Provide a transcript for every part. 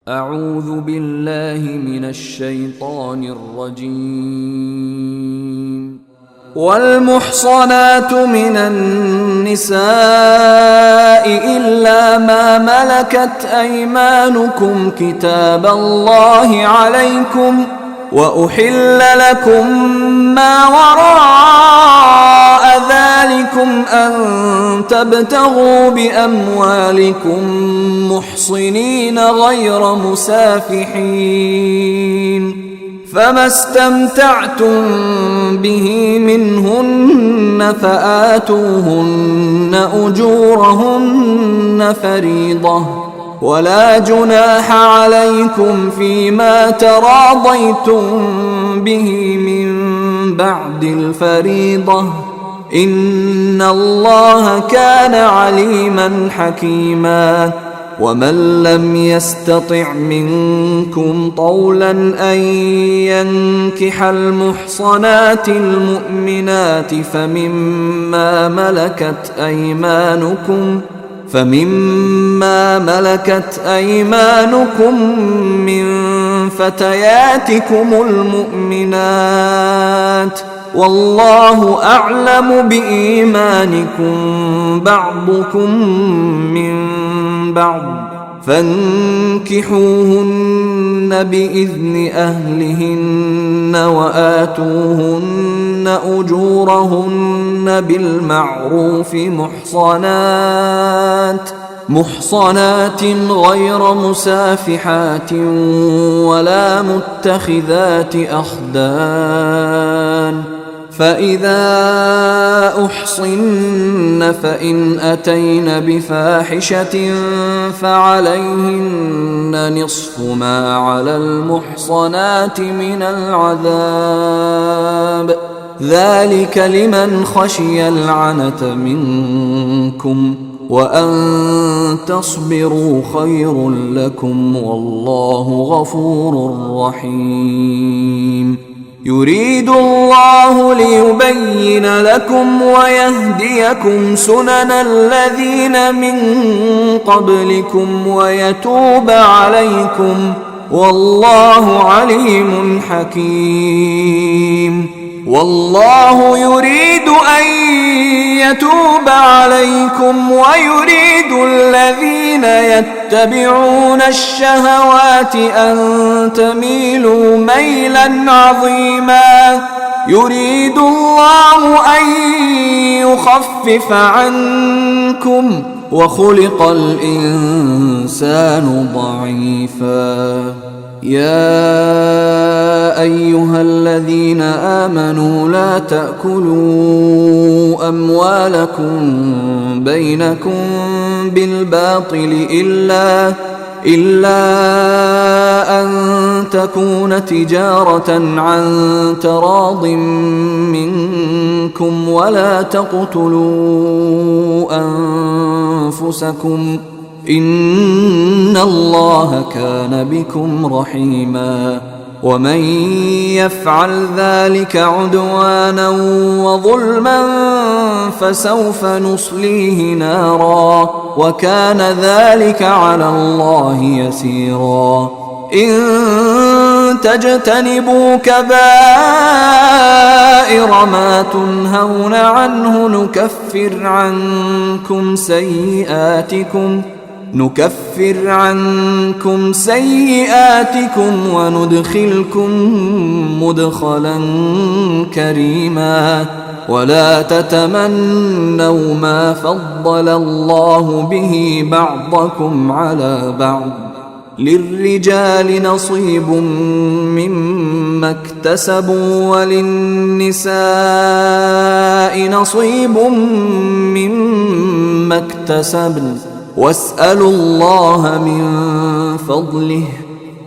أعوذ بالله من الشيطان الرجيم. والمحصنات من النساء إلا ما ملكت أيمانكم كتاب الله عليكم، وأحل لكم ما وراء ذلكم أن تبتغوا بأموالكم محصنين غير مسافحين، فما استمتعتم به منهن فآتوهن أجورهن فريضة، ولا جناح عليكم فيما تراضيتم به من بعد الفريضة، إن الله كان عليما حكيما. ومن لم يستطع منكم طولا أن ينكح المحصنات المؤمنات فمما ملكت أيمانكم من فتياتكم المؤمنات، والله أعلم بإيمانكم بعضكم من بعض، فانكحوهن بإذن أهلهن وآتوهن أجورهن بالمعروف محصنات غير مسافحات ولا متخذات أخدان، فإذا أحصن فإن أتين بفاحشة فعليهن نصف ما على المحصنات من العذاب، ذلك لمن خشي العنة منكم، وأن تصبروا خير لكم، والله غفور رحيم. يريد الله ليبين لكم ويهديكم سنن الذين من قبلكم ويتوب عليكم، والله عليم حكيم. والله يريد أن يتوب عليكم ويريد الذين يتبعون الشهوات أن تميلوا ميلا عظيما. يريد الله أن يخفف عنكم، وخلق الإنسان ضعيفا. يا أيها الذين آمنوا لا تأكلوا أموالكم بينكم بالباطل إلا أن تكون تجارة عن تراض منكم، ولا تقتلوا أنفسكم، إن الله كان بكم رحيما. ومن يفعل ذلك عدوانا وظلما فسوف نصليه نارا، وكان ذلك على الله يسيرا. إن تجتنبوا كبائر ما تنهون عنه نكفر عنكم سيئاتكم وندخلكم مدخلا كريما. ولا تتمنوا ما فضل الله به بعضكم على بعض، للرجال نصيب مما اكتسبوا وللنساء نصيب مما اكتسبن، واسألوا الله من فضله،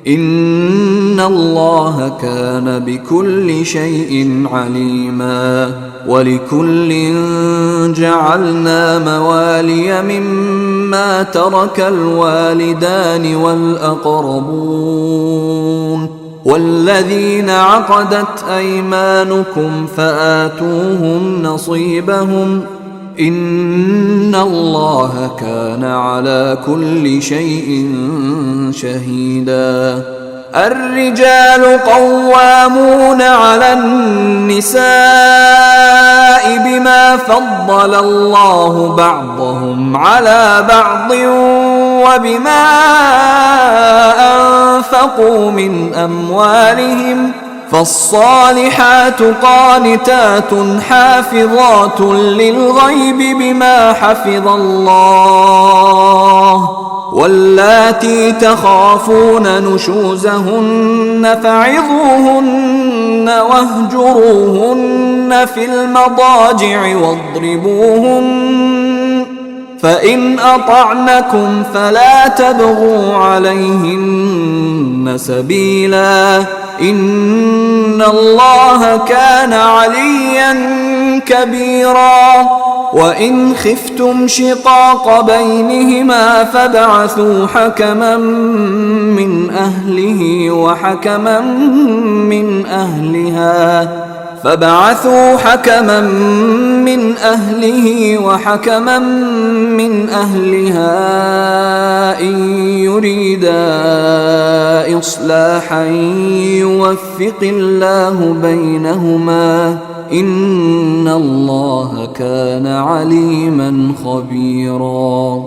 إن الله كان بكل شيء عليما. ولكل جعلنا موالي مما ترك الوالدان والأقربون والذين عقدت أيمانكم فآتوهم نصيبهم، إن الله كان على كل شيء شهيدا. الرجال قوامون على النساء بما فضل الله بعضهم على بعض وبما أنفقوا من أموالهم، فالصالحات قانتات حافظات للغيب بما حفظ الله، واللاتي تخافون نشوزهن فعظوهن واهجروهن في المضاجع واضربوهن، فإن أطعنكم فلا تبغوا عليهن سبيلا، إن الله كان عليا كبيرا. وإن خفتم شقاق بينهما فابعثوا حكما من أهله وحكما من أهلها إن يريدا إصلاحا يوفق الله بينهما، إن الله كان عليما خبيرا.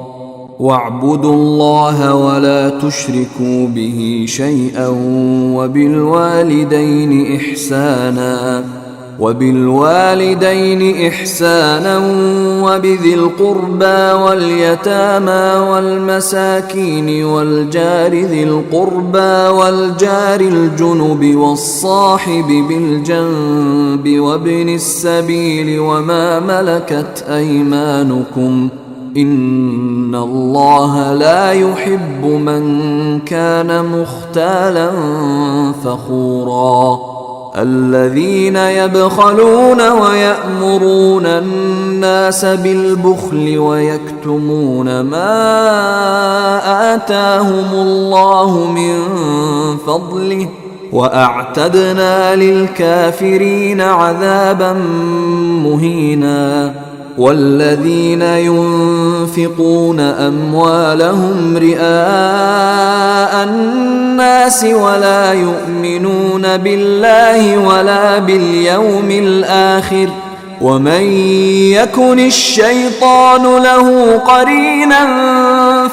واعبدوا الله ولا تشركوا به شيئا وبالوالدين إحسانا وبذي القربى واليتامى والمساكين والجار ذي القربى والجار الجنب والصاحب بالجنب وابن السبيل وما ملكت أيمانكم، إن الله لا يحب من كان مختالا فخورا. الذين يبخلون ويأمرون الناس بالبخل ويكتمون ما آتاهم الله من فضله، وأعتدنا للكافرين عذابا مهينا. والذين ينفقون أموالهم رئاء الناس ولا يؤمنون بالله ولا باليوم الآخر، ومن يكن الشيطان له قرينا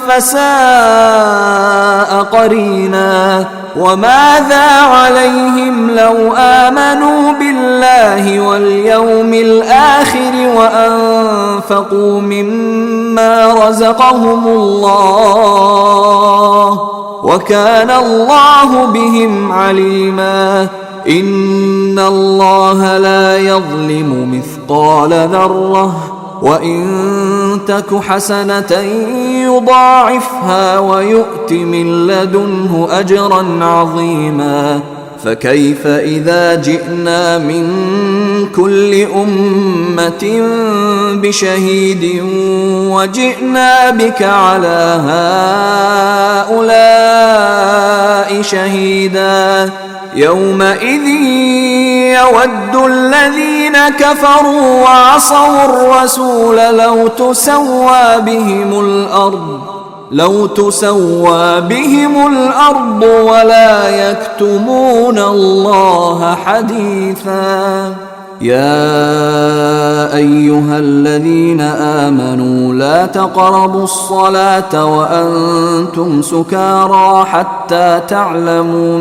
فساء قرينا. وماذا عليهم لو آمنوا بالله واليوم الآخر وأنفقوا مما رزقهم الله، وكان الله بهم عليما. إن الله لا يظلم مثقال ذرة، وإن تك حسنة يضاعفها ويؤت من لدنه أجرا عظيما. فكيف إذا جئنا من كل أمة بشهيد وجئنا بك على هؤلاء شهيدا، يومئذ يود الذين كفروا وعصوا الرسول لو تسوى بهم الأرض ولا يكتمون الله حديثا. يا أيها الذين آمنوا لا تقربوا الصلاة وأنتم سكارى حتى تعلموا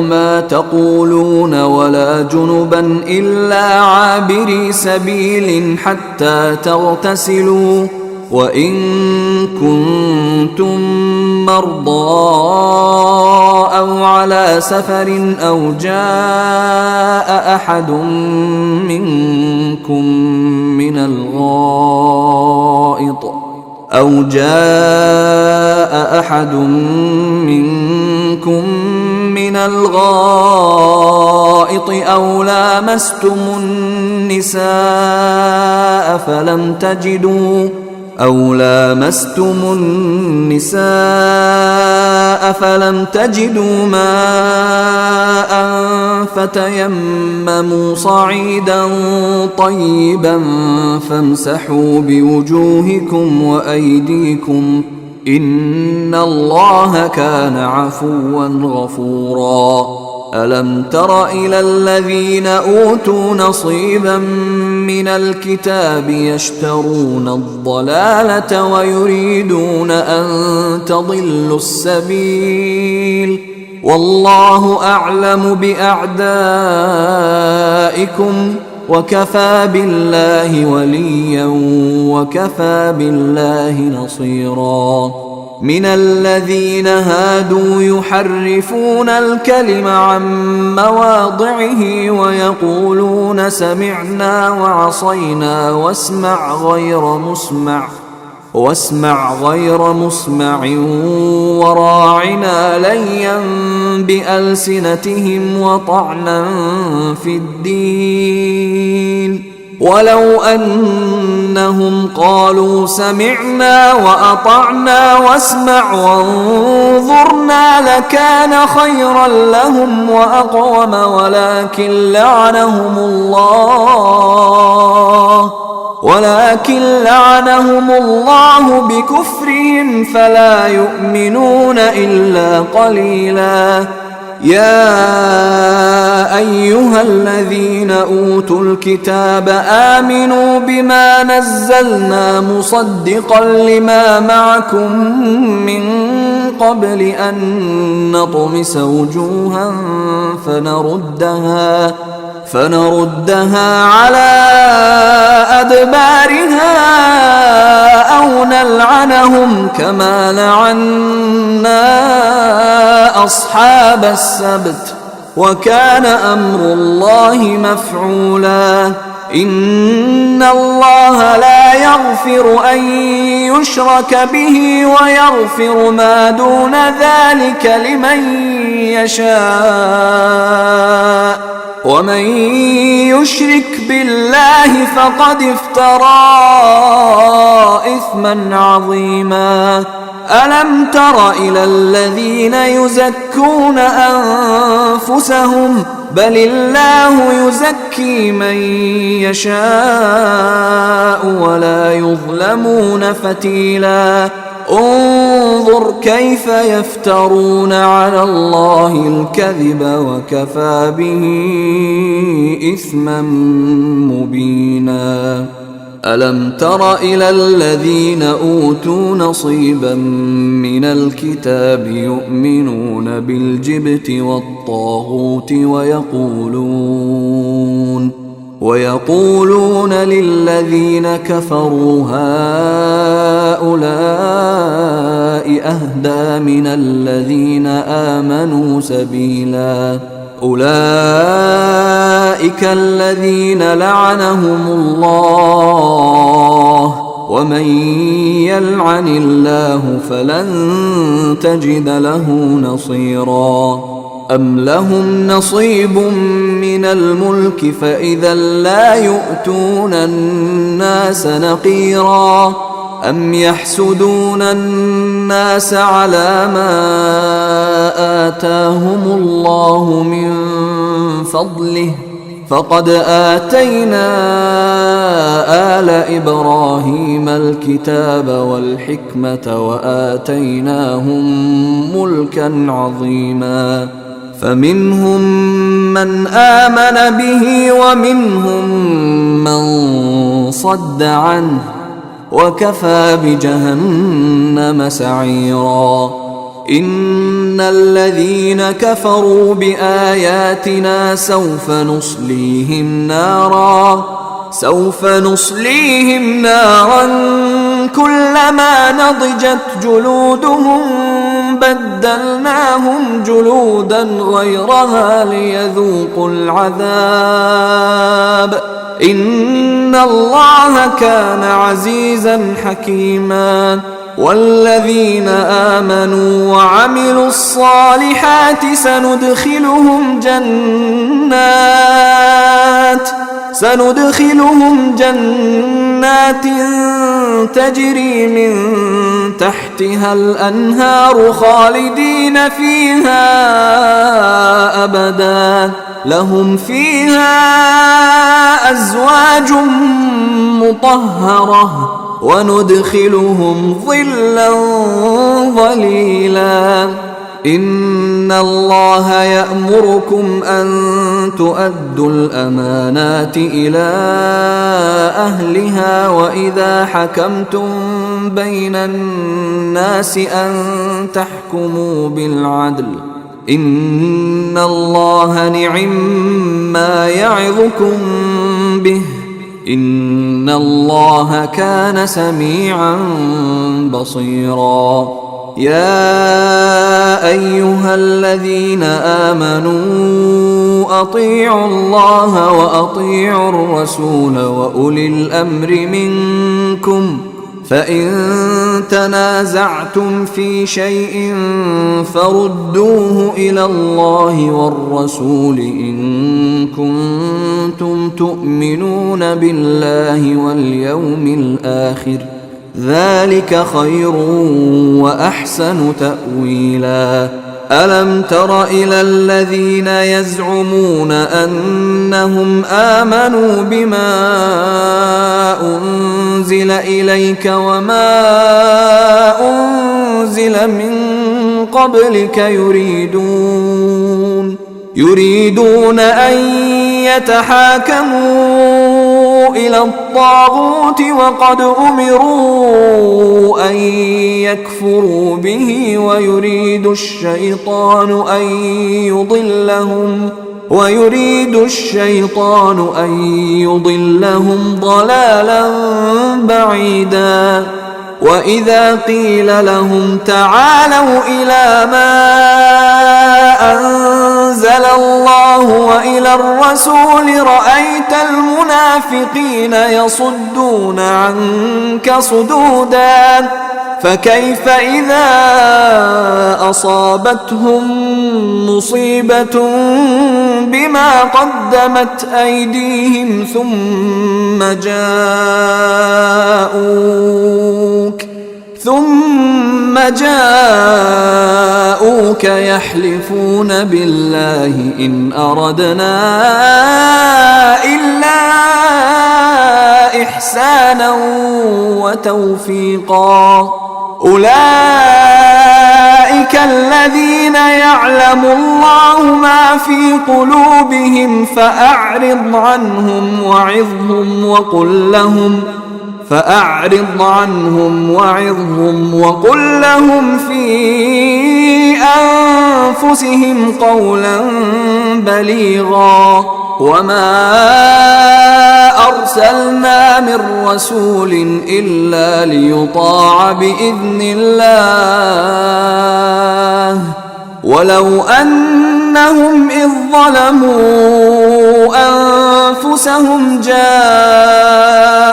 ما تقولون ولا جنبا إلا عابري سبيل حتى تغتسلوا، وإن كنتم مرضى أو على سفر أو جاء أحد منكم من الغائط أو لامستم النساء أو لامستم النساء فلم تجدوا ماء فتيمموا صعيدا طيبا فامسحوا بوجوهكم وأيديكم إن الله كان عفوا غفورا. ألم تر إلى الذين أوتوا نصيبا من الكتاب يشترون الضلالة ويريدون أن تضلوا السبيل والله أعلم بأعدائكم وكفى بالله وليا وكفى بالله نصيرا. من الذين هادوا يحرفون الكلم عن مواضعه ويقولون سمعنا وعصينا واسمع غير مسمع وراعنا ليا بألسنتهم وطعنا في الدين ولو أنهم قالوا سمعنا وأطعنا واسمع وانظرنا لكان خيرا لهم وأقوم ولكن لعنهم الله بكفرهم فلا يؤمنون إلا قليلا. يا أيها الذين أوتوا الكتاب آمنوا بما نزلنا مصدقا لما معكم من قبل أن نطمس وجوها فنردها على أدبارها أو نلعنهم كما لعنا أصحاب السبت وكان أمر الله مفعولا. إن الله لا يغفر أن يشرك به ويغفر ما دون ذلك لمن يشاء ومن يشرك بالله فقد افترى إثما عظيما. ألم تر إلى الذين يزكون أنفسهم بل الله يزكي من يشاء ولا يظلمون فتيلا. انظر كيف يفترون على الله الكذب وكفى به إثما مبينا. ألم تر إلى الذين أوتوا نصيبا من الكتاب يؤمنون بالجبت والطاغوت ويقولون للذين كفروا هؤلاء أهدى من الذين آمنوا سبيلا. أولئك الذين لعنهم الله ومن يلعن الله فلن تجد له نصيرا. أم لهم نصيب من الملك فإذا لا يؤتون الناس نقيرا. أم يحسدون الناس على ما آتاهم الله من فضله فقد آتينا آل إبراهيم الكتاب والحكمة وآتيناهم ملكا عظيما. فمنهم من آمن به ومنهم من صد عنه وكفى بجهنم سعيرا. إن الذين كفروا بآياتنا سوف نصليهم نارا كلما نضجت جلودهم بدلناهم جلودا غيرها ليذوقوا العذاب إن الله كان عزيزا حكيما. والذين آمنوا وعملوا الصالحات سندخلهم سندخلهم جنات تجري من تحتها الأنهار خالدين فيها أبدا لهم فيها أزواج مطهرة وندخلهم ظلا ظليلا إن الله يأمركم أن تؤدوا الأمانات إلى أهلها وإذا حكمتم بين الناس أن تحكموا بالعدل إن الله نعما يعظكم به إن الله كان سميعا بصيرا يا أيها الذين آمنوا أطيعوا الله وأطيعوا الرسول وأولي الأمر منكم فإن تنازعتم في شيء فردوه إلى الله والرسول إن كنتم تؤمنون بالله واليوم الآخر ذلك خير وأحسن تأويلا ألم تر إلى الذين يزعمون أنهم آمنوا بما أنزل إليك وما أنزل من قبلك يريدون أن يتحاكموا إلى الطاغوت وقد أمروا أن يكفروا به ويريد الشيطان أن يضلهم ضلالا بعيدا وإذا قيل لهم تعالوا إلى ما أنزل الله وإلى الرسول رأيت المنافقين يصدون عنك صدودا فكيف إذا أصابتهم مصيبة بما قدمت أيديهم ثم جاءوك يحلفون بالله إن أردنا إلا إحسانا وتوفيقا أولئك الذين يعلم الله ما في قلوبهم فأعرض عنهم وقل لهم في أنفسهم قولا بليغا وما أرسلنا من رسول إلا ليطاع بإذن الله ولو أنهم إذ ظلموا أنفسهم جاءوك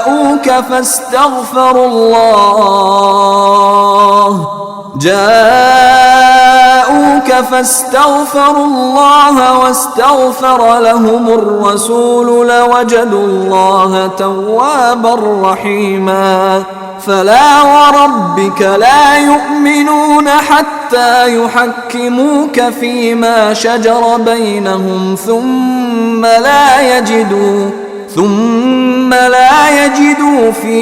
فاستغفروا الله واستغفر لهم الرسول لوجدوا الله توابا رحيما فلا وربك لا يؤمنون حتى يحكموك فيما شجر بينهم ثم لا يجدوا في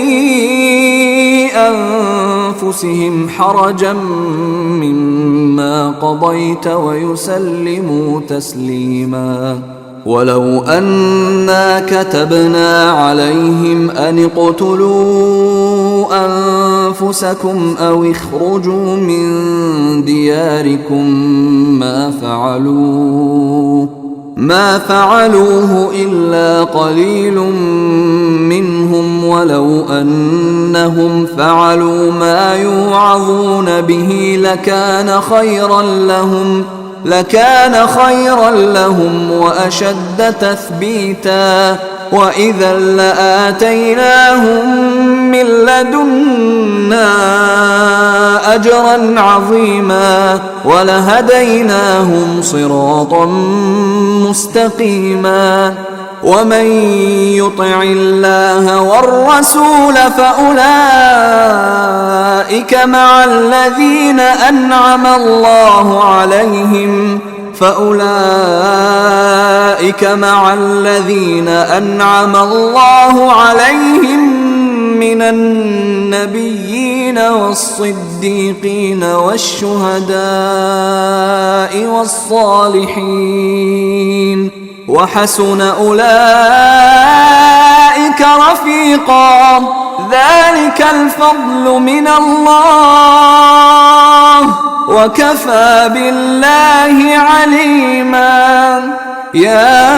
أنفسهم حرجا مما قضيت ويسلموا تسليما ولو أنا كتبنا عليهم أن اقتلوا أنفسكم أو اخرجوا من دياركم ما فعلوه إلا قليل منهم ولو أنهم فعلوا ما يوعظون به لكان خيرا لهم وأشد تثبيتا وإذا لآتيناهم من لدنا أجرا عظيما ولهديناهم صراطا مستقيما ومن يطع الله والرسول فأولئك مع الذين أنعم الله عليهم من النبيين والصديقين والشهداء والصالحين وحسن أولئك رفيقا ذلك الفضل من الله وكفى بالله عليما يا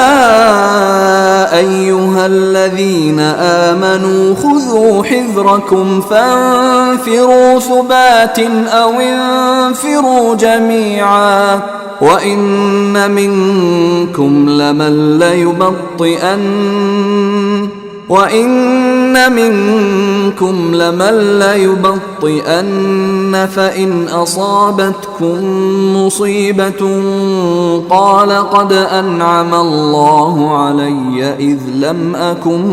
أيها الذين آمنوا خذوا حذركم فانفروا ثبات أو انفروا جميعا وإن منكم لمن ليبطئن فإن أصابتكم مصيبة قال قد أنعم الله علي إذ لم أكن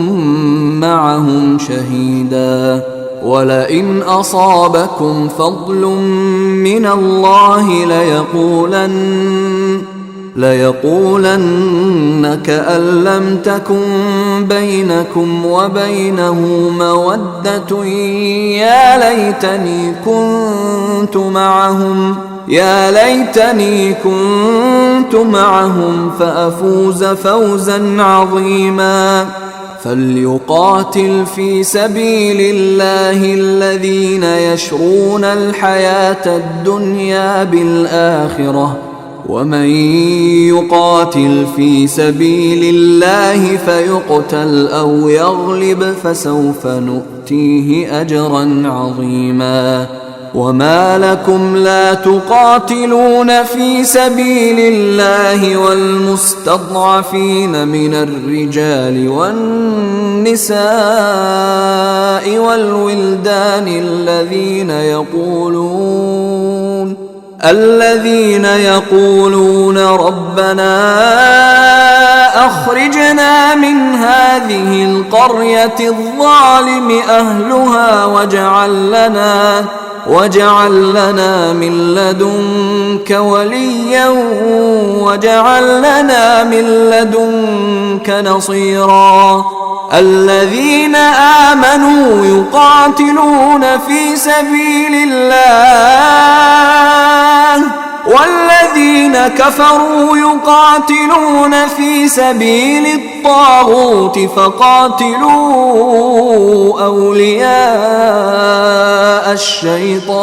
معهم شهيدا ولئن أصابكم فضل من الله ليقولن كأن لم تكن بينكم وبينه مودة يا ليتني كنت معهم فأفوز فوزا عظيما فليقاتل في سبيل الله الذين يشرون الحياة الدنيا بالآخرة ومن يقاتل في سبيل الله فيقتل أو يغلب فسوف نؤتيه أجرا عظيما وما لكم لا تقاتلون في سبيل الله والمستضعفين من الرجال والنساء والولدان الذين يقولون ربنا أخرجنا من هذه القرية الظالم أهلها واجعل لنا من لدنك وليا واجعل لنا من لدنك نصيرا الذين آمنوا يقاتلون في سبيل الله والذين كفروا يقاتلون في سبيل الطاغوت فقاتلوا أولياء الشيطان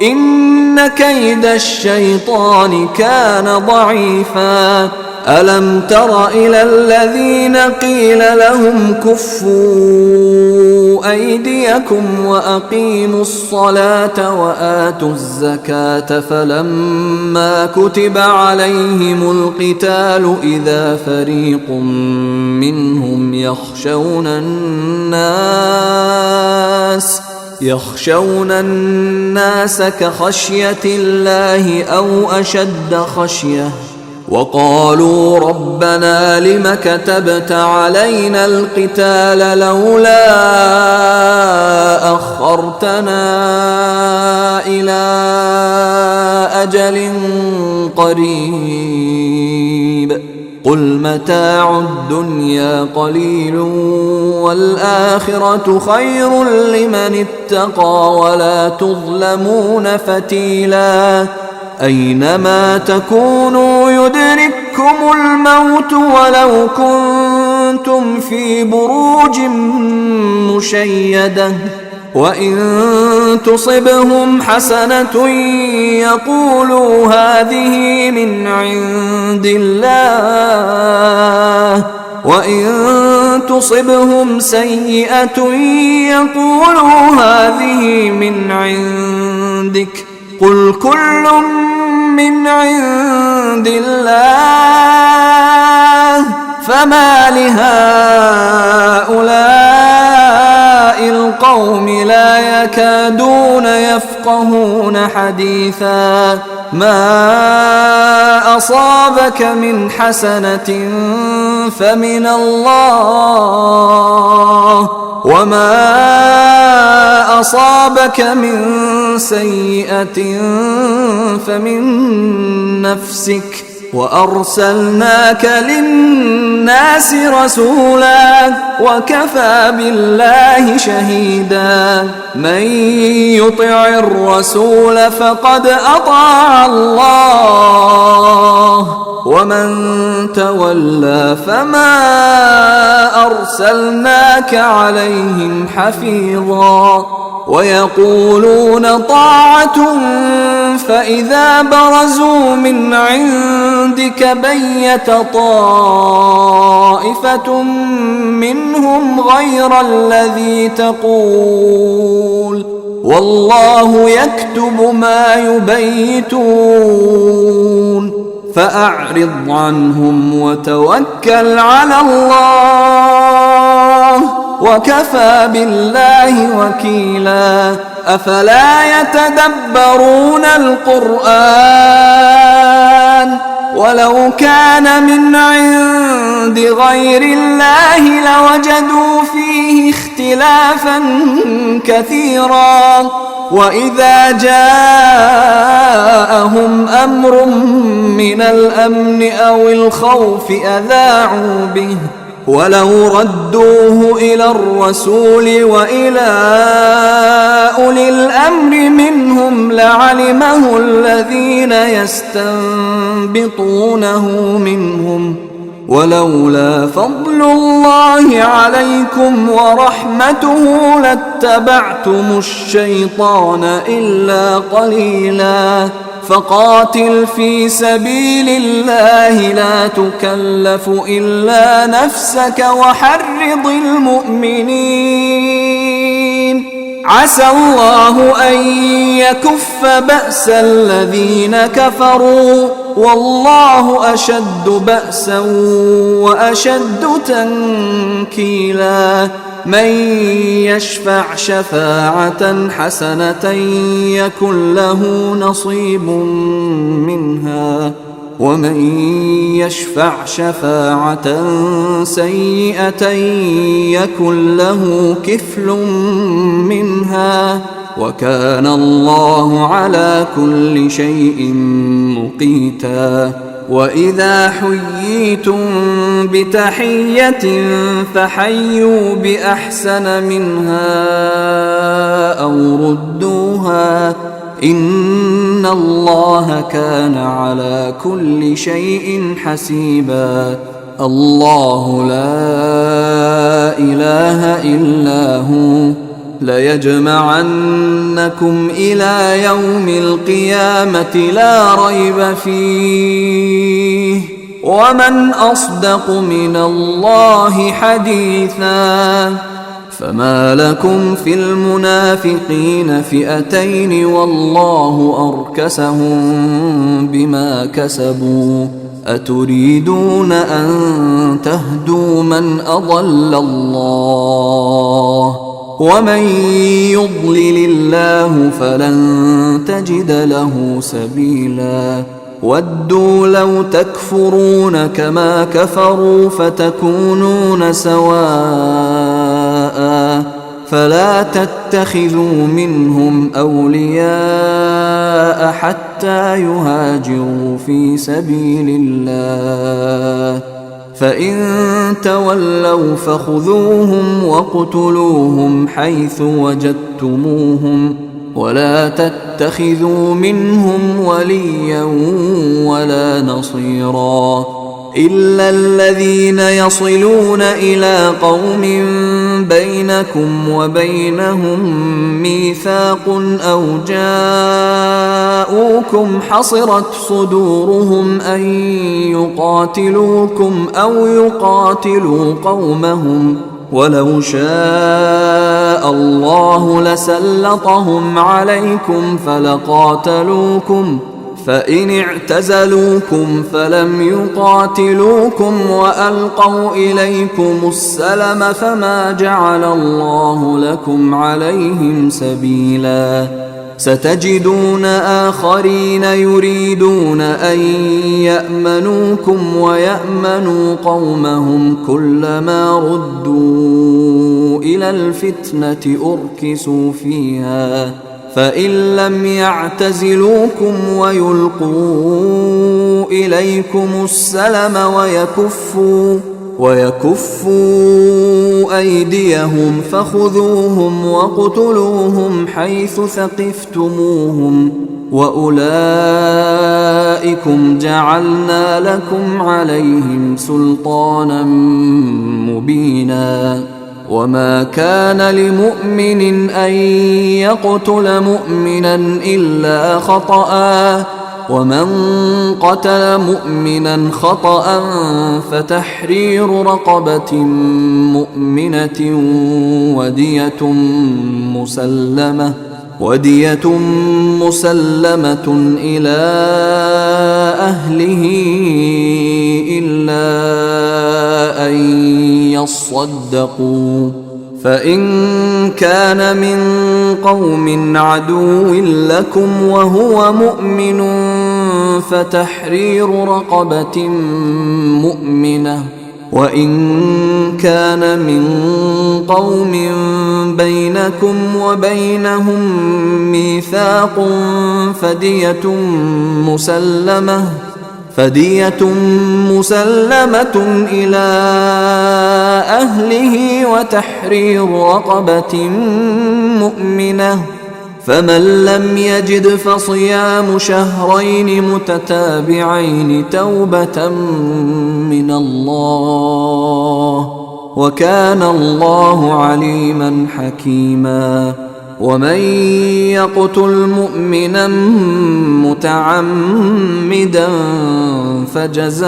إن كيد الشيطان كان ضعيفا ألم تر إلى الذين قيل لهم كفوا أيديكم وأقيموا الصلاة وآتوا الزكاة فلما كتب عليهم القتال إذا فريق منهم يخشون الناس كخشية الله أو أشد خشية وقالوا ربنا لم كتبت علينا القتال لولا أخرتنا إلى أجل قريب قل متاع الدنيا قليل والآخرة خير لمن اتقى ولا تظلمون فتيلا أينما تكونوا يدرككم الموت ولو كنتم في بروج مشيدة وإن تصبهم حسنة يقولوا هذه من عند الله وإن تصبهم سيئة يقولوا هذه من عندك قل كل من عند الله فما لهؤلاء القوم لا يكادون يفقهون حديثا. ما أصابك من حسنة فمن الله، وما أصابك من سيئة فمن نفسك، وأرسلناك للناس رسولا وكفى بالله شهيدا. من يطع الرسول فقد أطاع الله، ومن تولى فما أرسلناك عليهم حفيظا. ويقولون طاعة فإذا برزوا من عندك بيت طائفة منهم غير الذي تقول، والله يكتب ما يبيتون. فأعرض عنهم وتوكل على الله، وكفى بالله وكيلا. أفلا يتدبرون القرآن ولو كان من عند غير الله لوجدوا فيه اختلافا كثيرا. وإذا جاءهم أمر من الأمن أو الخوف أذاعوا به، ولو ردوه إلى الرسول وإلى أولي الأمر منهم لعلمه الذين يستنبطونه منهم، ولولا فضل الله عليكم ورحمته لاتبعتم الشيطان إلا قليلا. فقاتل في سبيل الله لا تكلف إلا نفسك وحرض المؤمنين، عسى الله أن يكف بأس الذين كفروا، والله أشد بأسا وأشد تنكيلا. من يشفع شفاعة حسنة يكن له نصيب منها، ومن يشفع شفاعة سيئة يكن له كفل منها، وكان الله على كل شيء مقيتا. وإذا حييتم بتحية فحيوا بأحسن منها أو ردوها، إن الله كان على كل شيء حسيبا. الله لا إله إلا هو ليجمعنكم إلى يوم القيامة لا ريب فيه، ومن أصدق من الله حديثا. فما لكم في المنافقين فئتين والله أركسهم بما كسبوا، أتريدون أن تهدوا من أضل الله، ومن يضلل الله فلن تجد له سبيلا. ودوا لو تكفرون كما كفروا فتكونون سواء، فلا تتخذوا منهم أولياء حتى يهاجروا في سبيل الله، فإن تولوا فخذوهم وَاقْتُلُوهُمْ حيث وجدتموهم، ولا تتخذوا منهم وليا ولا نصيرا، إلا الذين يصلون إلى قوم بينكم وبينهم ميثاق أو جاءوكم حصرت صدورهم أن يقاتلوكم أو يقاتلوا قومهم، ولو شاء الله لسلطهم عليكم فإن اعتزلوكم فلم يقاتلوكم وألقوا إليكم السلم فما جعل الله لكم عليهم سبيلا ستجدون آخرين يريدون أن يأمنوكم ويأمنوا قومهم كلما ردوا إلى الفتنة أركسوا فيها فإن لم يعتزلوكم ويلقوا إليكم السلم ويكفوا أيديهم فخذوهم وقتلوهم حيث ثقفتموهم وأولئكم جعلنا لكم عليهم سلطانا مبينا وما كان لمؤمن أن يقتل مؤمنا إلا خطأ ومن قتل مؤمنا خطأ فتحرير رقبة مؤمنة ودية مسلمة إلى أهله إلا أن يصدقوا فإن كان من قوم عدو لكم وهو مؤمن فتحرير رقبة مؤمنة وإن كان من قوم بينكم وبينهم ميثاق فدية مسلمة إلى أهله وتحرير رقبة مؤمنة فمن لم يجد فصيام شهرين متتابعين توبة من الله وكان الله عليما حكيما ومن يقتل مؤمنا متعمدا فجزاؤه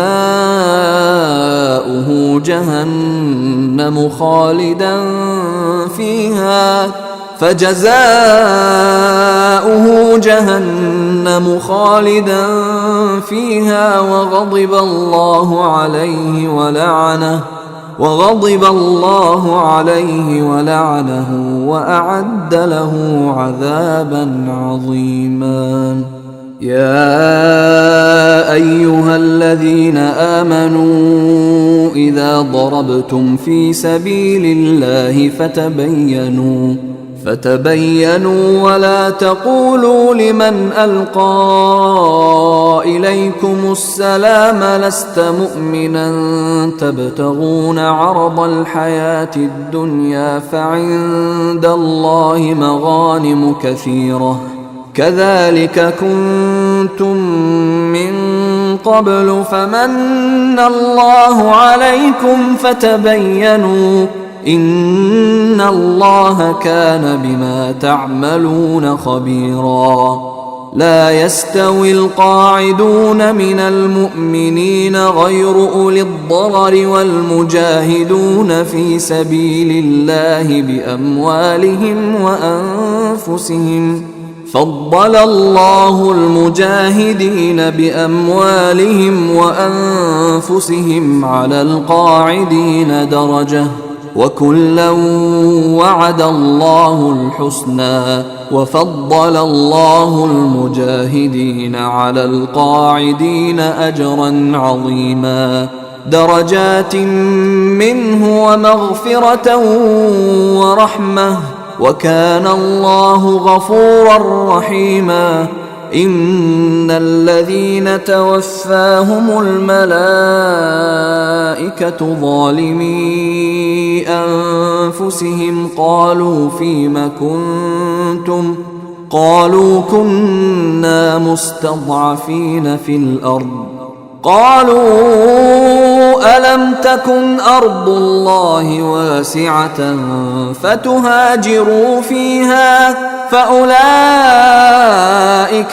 جهنم خالدا فيها وغضب الله عليه ولعنه وأعد له عذابا عظيما يا أيها الذين آمنوا إذا ضربتم في سبيل الله فتبينوا ولا تقولوا لمن ألقى إليكم السلام لست مؤمنا تبتغون عرض الحياة الدنيا فعند الله مغانم كثيرة كذلك كنتم من قبل فمن الله عليكم فتبينوا إن الله كان بما تعملون خبيرا لا يستوي القاعدون من المؤمنين غير أولي الضرر والمجاهدون في سبيل الله بأموالهم وأنفسهم فضل الله المجاهدين بأموالهم وأنفسهم على القاعدين درجة وكلا وعد الله الحسنى وفضل الله المجاهدين على القاعدين أجرا عظيما درجات منه ومغفرة ورحمة وكان الله غفورا رحيما إن الذين توفاهم الملائكة ظالمي أنفسهم قالوا فيم كنتم قالوا كنا مستضعفين في الأرض قالوا ألم تكن أرض الله واسعة فتهاجروا فيها فأولئك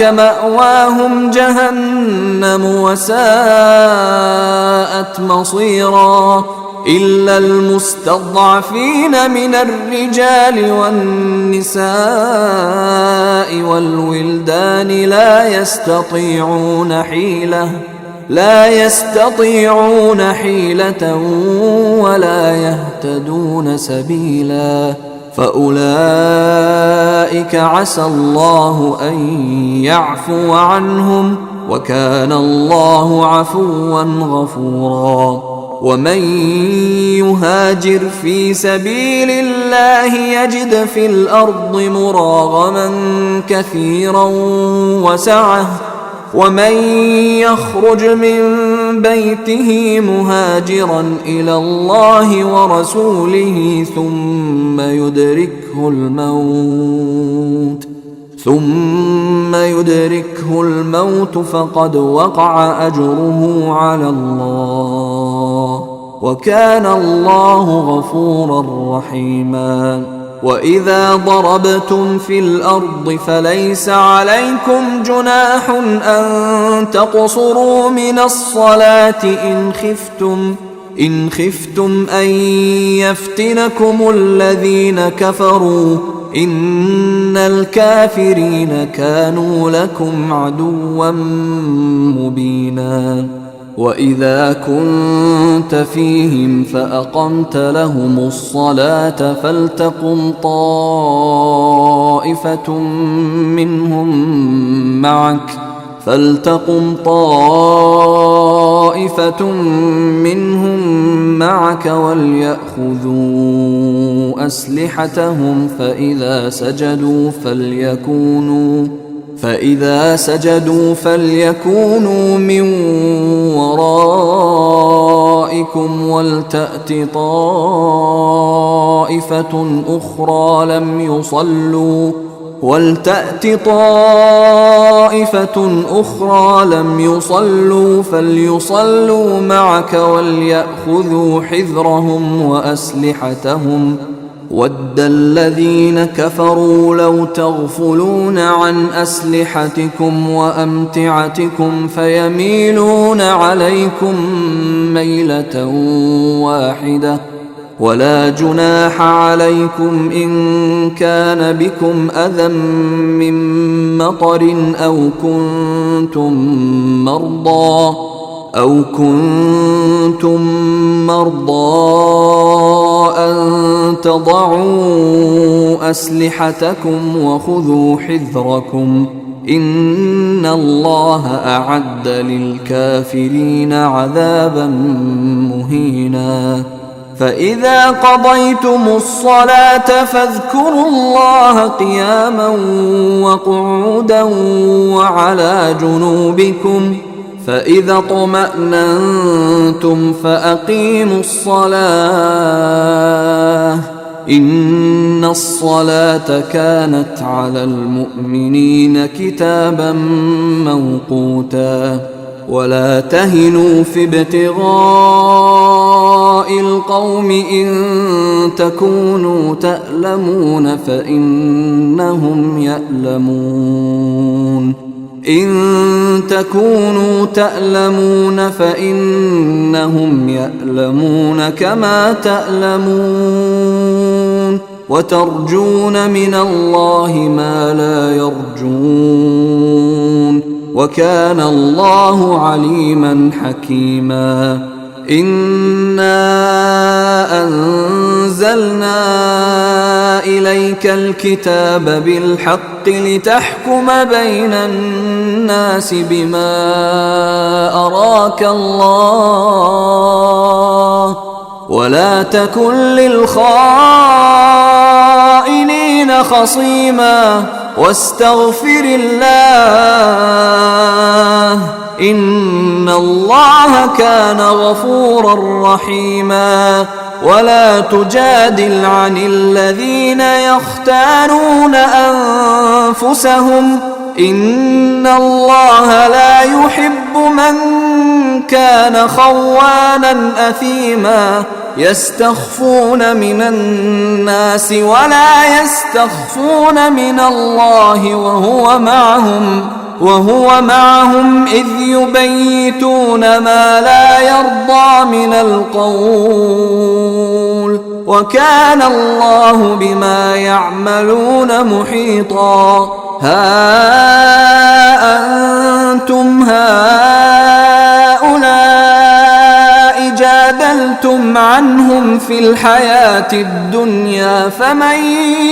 مأواهم جهنم وساءت مصيرا إلا المستضعفين من الرجال والنساء والولدان لا يستطيعون حيلة ولا يهتدون سبيلا فأولئك عسى الله أن يعفو عنهم وكان الله عفوا غفورا ومن يهاجر في سبيل الله يجد في الأرض مراغما كثيرا وسعة ومن يخرج من بيته مهاجرا إلى الله ورسوله ثم يدركه الموت فقد وقع أجره على الله وكان الله غفورا رحيما وإذا ضربتم في الأرض فليس عليكم جناح أن تقصروا من الصلاة إن خفتم أن يفتنكم الذين كفروا إن الكافرين كانوا لكم عدوا مبينا وإذا كنت فيهم فأقمت لهم الصلاة فلتقم طائفة منهم معك وليأخذوا أسلحتهم فإذا سجدوا فليكونوا من ورائكم ولتأت طائفة أخرى لم يصلوا فليصلوا معك وليأخذوا حذرهم وأسلحتهم ود الذين كفروا لو تغفلون عن أسلحتكم وأمتعتكم فيميلون عليكم ميلة واحدة ولا جناح عليكم إن كان بكم أذى من مطر أو كنتم مرضى أن تضعوا أسلحتكم وخذوا حذركم إن الله أعد للكافرين عذابا مهينا فإذا قضيتم الصلاة فاذكروا الله قياما وقعودا وعلى جنوبكم فإذا اطمأننتم فأقيموا الصلاة إن الصلاة كانت على المؤمنين كتابا موقوتا ولا تهنوا في ابتغاء القوم إن تكونوا تألمون فإنهم يألمون كما تألمون وترجون من الله ما لا يرجون وكان الله عليما حكيما إنا أنزلنا إليك الكتاب بالحق لتحكم بين الناس بما أراك الله ولا تكن للخائنين خصيما واستغفر الله إن الله كان غفورا رحيما ولا تجادل عن الذين يختانون أنفسهم إن الله لا يحب من كان خوانا أثيما يستخفون من الناس ولا يستخفون من الله وهو معهم وهو معهم إذ يبيتون ما لا يرضى من القول وكان الله بما يعملون محيطا. ها أنتم هؤلاء جادلتم عنهم في الحياة الدنيا فمن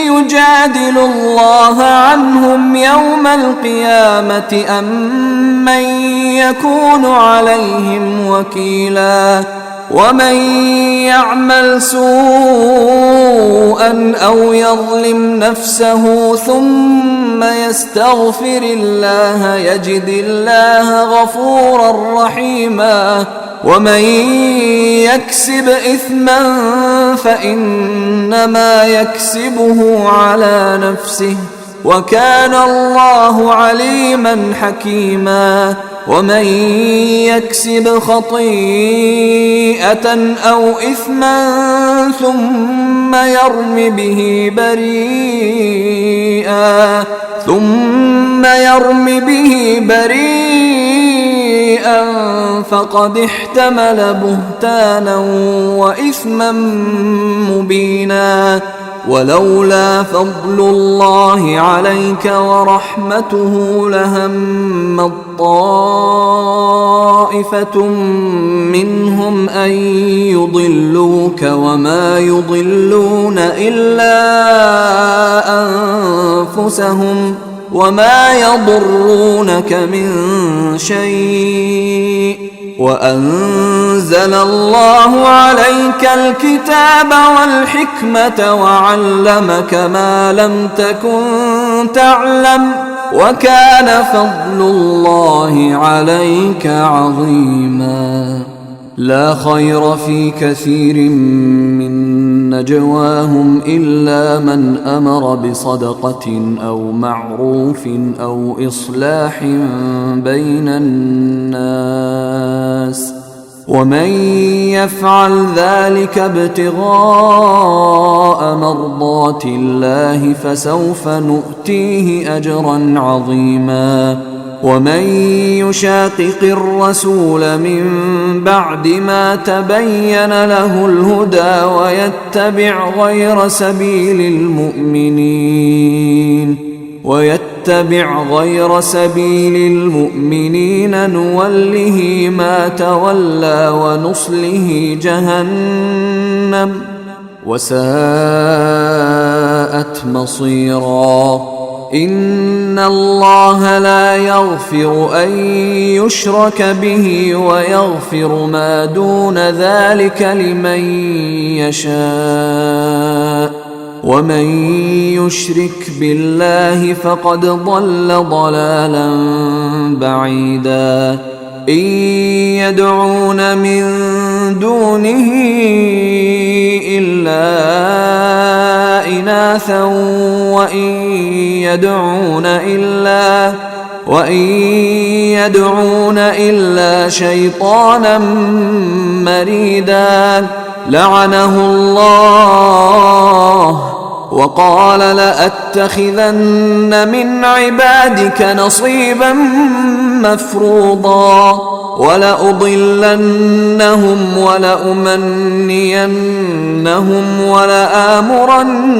يجادل الله عنهم يوم القيامة أم من يكون عليهم وكيلا. ومن يعمل سوءا أو يظلم نفسه ثم يستغفر الله يجد الله غفورا رحيما. ومن يكسب إثما فإنما يكسبه على نفسه وكان الله عليما حكيما. ومن يكسب خطيئة أو إثما ثم يرم به بريئا فقد احتمل بهتانا وإثما مبينا. ولولا فضل الله عليك ورحمته لهم طائفة منهم أن يضلوك وما يضلون إلا أنفسهم وما يضرونك من شيء. وأنزل الله عليك الكتاب والحكمة وعلمك ما لم تكن تعلم وكان فضل الله عليك عظيما. لا خير في كثير من نجواهم إلا من أمر بصدقة أو معروف أو إصلاح بين الناس ومن يفعل ذلك ابتغاء مرضات الله فسوف نؤتيه أجرا عظيما. ومن يشاقق الرسول من بعد ما تبين له الهدى ويتبع غير سبيل المؤمنين نوله ما تولى ونصله جهنم وساءت مصيرا. إن الله لا يغفر أن يشرك به ويغفر ما دون ذلك لمن يشاء ومن يشرك بالله فقد ضل ضلالا بعيدا. إن يدعون من دونه إلا إناثا وإن يدعون إلا شيطانا مريدا لعنه الله وقال لأتخذن من عبادك نصيبا مفروضا ولأضلنهم ولأمنينهم ولآمرنهم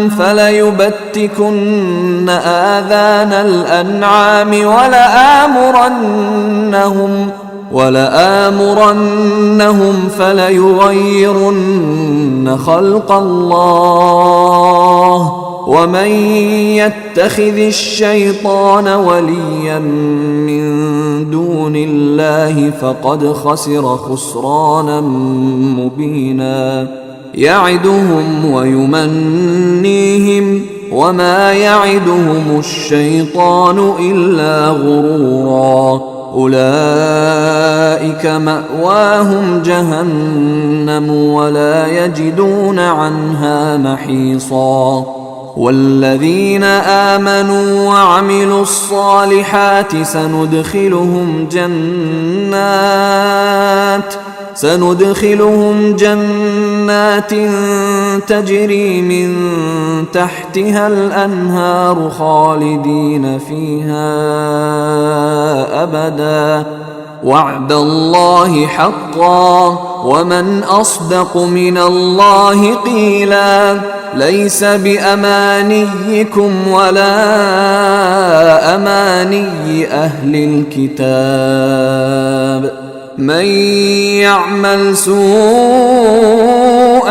فليبتكن آذان الأنعام ولآمرنهم فليغيرن خلق الله ومن يتخذ الشيطان وليا من دون الله فقد خسر خسرانا مبينا. يعدهم ويمنيهم وما يعدهم الشيطان إلا غرورا. أولئك مأواهم جهنم ولا يجدون عنها محيصا. والذين آمنوا وعملوا الصالحات سندخلهم جنات تجري من تحتها الأنهار خالدين فيها أبدا وعد الله حقا ومن أصدق من الله قيلا ليس بأمانيكم ولا أماني أهل الكتاب من يعمل سوءا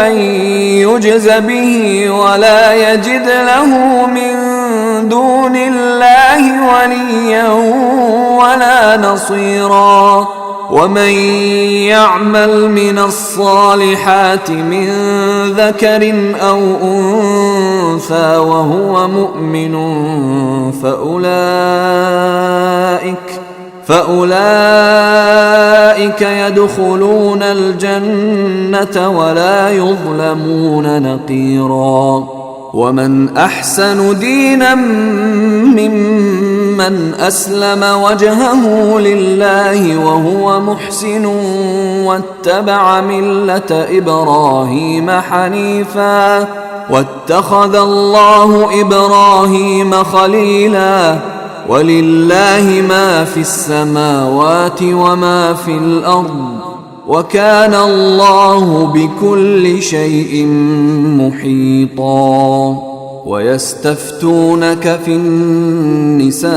يجز به ولا يجد له من دون الله وليا ولا نصيرا ومن يعمل من الصالحات من ذكر أو أنثى وهو مؤمن فأولئك يدخلون الجنة ولا يظلمون نقيرا ومن أحسن دينا ممن أسلم وجهه لله وهو محسن واتبع ملة إبراهيم حنيفا واتخذ الله إبراهيم خليلا ولله ما في السماوات وما في الأرض وكان الله بكل شيء محيطا ويستفتونك في النساء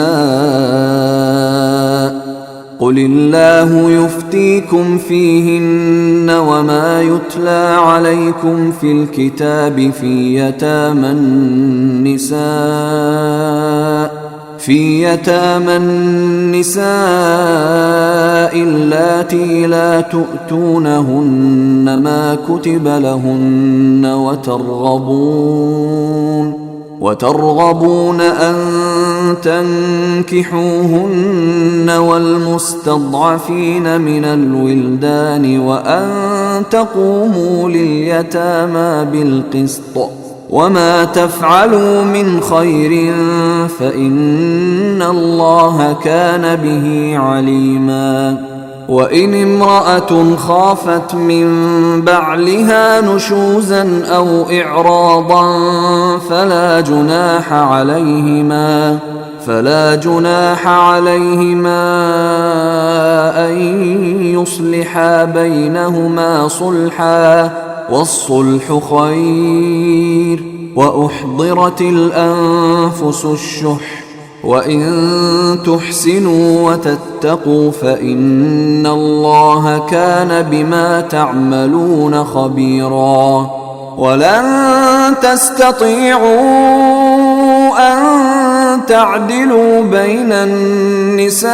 قل الله يفتيكم فيهن وما يتلى عليكم في الكتاب في يتامى النساء اللاتي لا تؤتونهن ما كتب لهن وترغبون أن تنكحوهن والمستضعفين من الولدان وأن تقوموا لليتامى بالقسط وما تفعلوا من خير فإن الله كان به عليما وإن امرأة خافت من بعلها نشوزا أو إعراضا فلا جناح عليهما أن يصلحا بينهما صلحا والصلح خير وأحضرت الأنفس الشح وإن تحسنوا وتتقوا فإن الله كان بما تعملون خبيرا ولن تستطيعوا أن تعدلوا بين النساء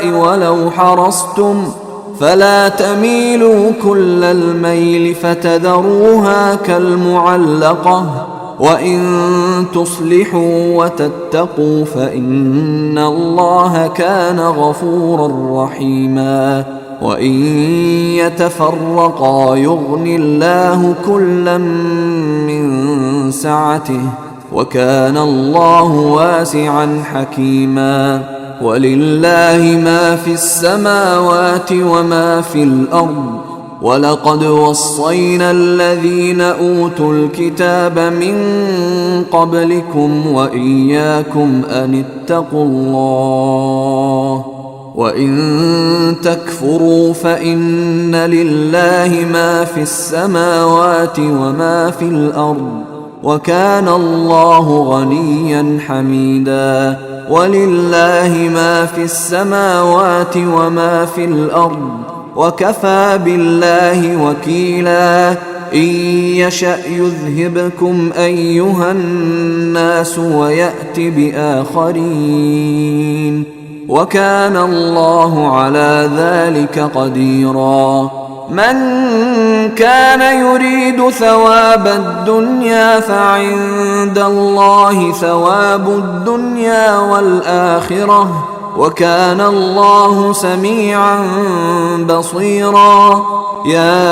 ولو حرصتم فلا تميلوا كل الميل فتذروها كالمعلقة وإن تصلحوا وتتقوا فإن الله كان غفورا رحيما وإن يتفرقا يغن الله كلا من سعته وكان الله واسعا حكيما ولله ما في السماوات وما في الأرض ولقد وصينا الذين أوتوا الكتاب من قبلكم وإياكم أن اتقوا الله وإن تكفروا فإن لله ما في السماوات وما في الأرض وكان الله غنيا حميدا ولله ما في السماوات وما في الأرض وكفى بالله وكيلا إن يشأ يذهبكم أيها الناس ويأت بآخرين وكان الله على ذلك قديرا من كان يريد ثواب الدنيا فعند الله ثواب الدنيا والآخرة وكان الله سميعا بصيرا يا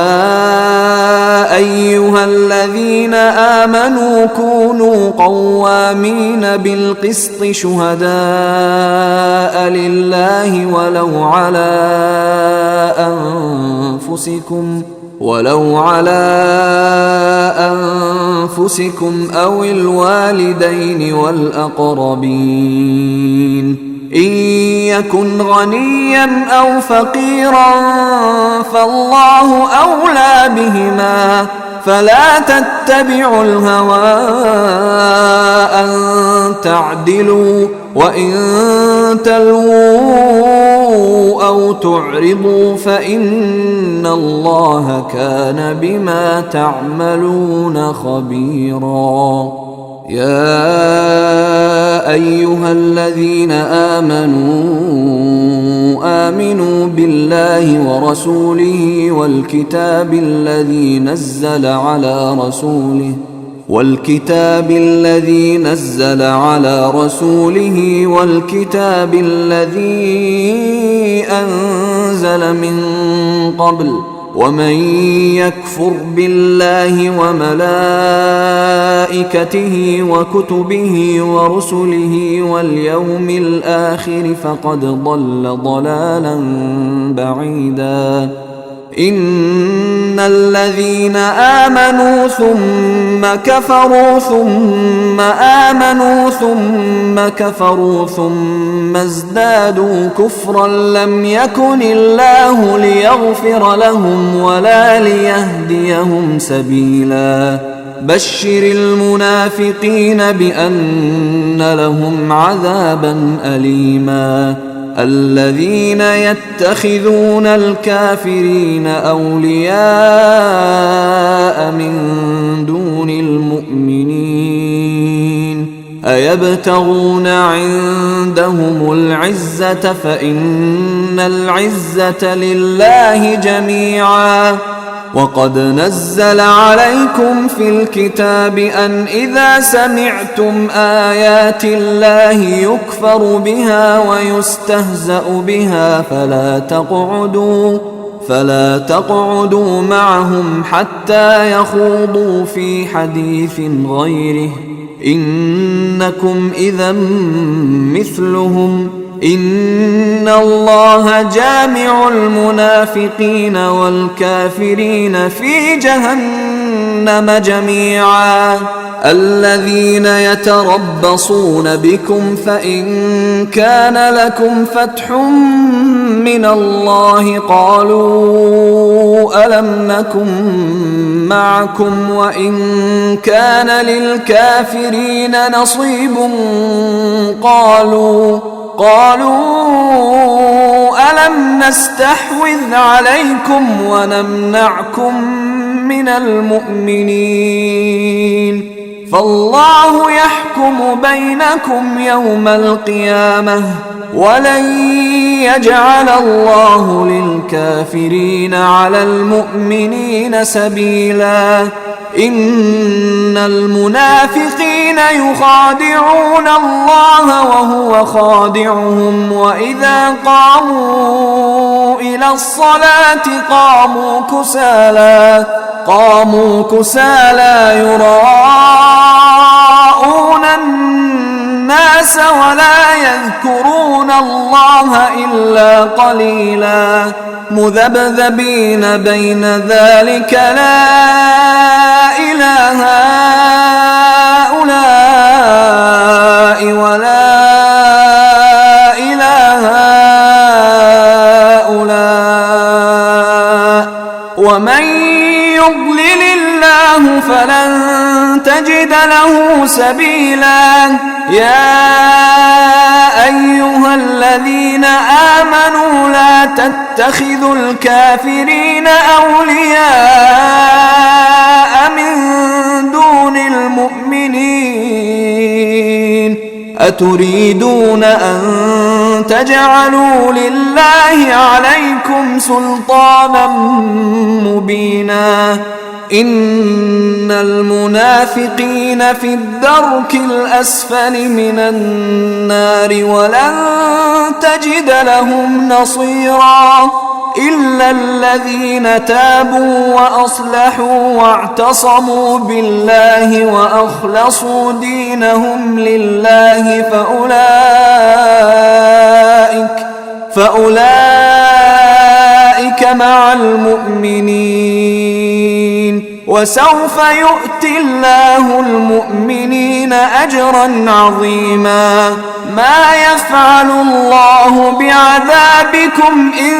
أيها الذين آمنوا كونوا قوامين بالقسط شهداء ولو على أنفسكم أو الوالدين والأقربين إن يكن غنيا أو فقيرا فالله أولى بهما فلا تتبعوا الهوى أن تعدلوا وإن تلووا أو تعرضوا فإن الله كان بما تعملون خبيرا. يا أيها الذين آمنوا بالله ورسوله والكتاب الذي نزل على رسوله والكتاب الذي أنزل من قبل ومن يكفر بالله وملائكته وكتبه ورسله واليوم الآخر فقد ضل ضلالا بعيدا. إن الذين آمنوا ثم كفروا ثم آمنوا ثم كفروا ثم ازدادوا كفرا لم يكن الله ليغفر لهم ولا ليهديهم سبيلا. بشر المنافقين بأن لهم عذابا أليما. الذين يتخذون الكافرين أولياء من دون المؤمنين أيبتغون عندهم العزة فإن العزة لله جميعا. وقد نزل عليكم في الكتاب أن إذا سمعتم آيات الله يكفر بها ويستهزأ بها فلا تقعدوا معهم حتى يخوضوا في حديث غيره إنكم إذا مثلهم. إن الله جامع المنافقين والكافرين في جهنم جميعا. الذين يتربصون بكم فإن كان لكم فتح من الله قالوا ألم نكن معكم وإن كان للكافرين نصيب قالوا ألم نستحوذ عليكم ونمنعكم من المؤمنين فالله يحكم بينكم يوم القيامة ولن يجعل الله للكافرين على المؤمنين سبيلا. إن المنافقين يخادعون الله وهو خادعهم وإذا قاموا إلى الصلاة قاموا كسالى يراءون الناس ولا يذكرون الله إلا قليلا مذبذبين بين ذلك لا إله هؤلاء ولا إله هؤلاء ومن يضلل الله فلن تجد له سبيلا. يا أيها الذين آمنوا لا تتخذوا الكافرين أولياء من دون المؤمنين أتريدون أن تجعلوا لله عليكم سلطانا مبينا. إن المنافقين في الدرك الأسفل من النار ولن تجد لهم نصيرا إلا الذين تابوا وأصلحوا واعتصموا بالله وأخلصوا دينهم لله فأولئك مع المؤمنين وسوف يؤتي الله المؤمنين أجرا عظيما. ما يفعل الله بعذابكم إن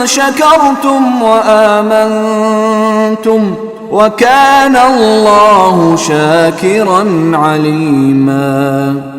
شكرتم وآمنتم وكان الله شاكرا عليما.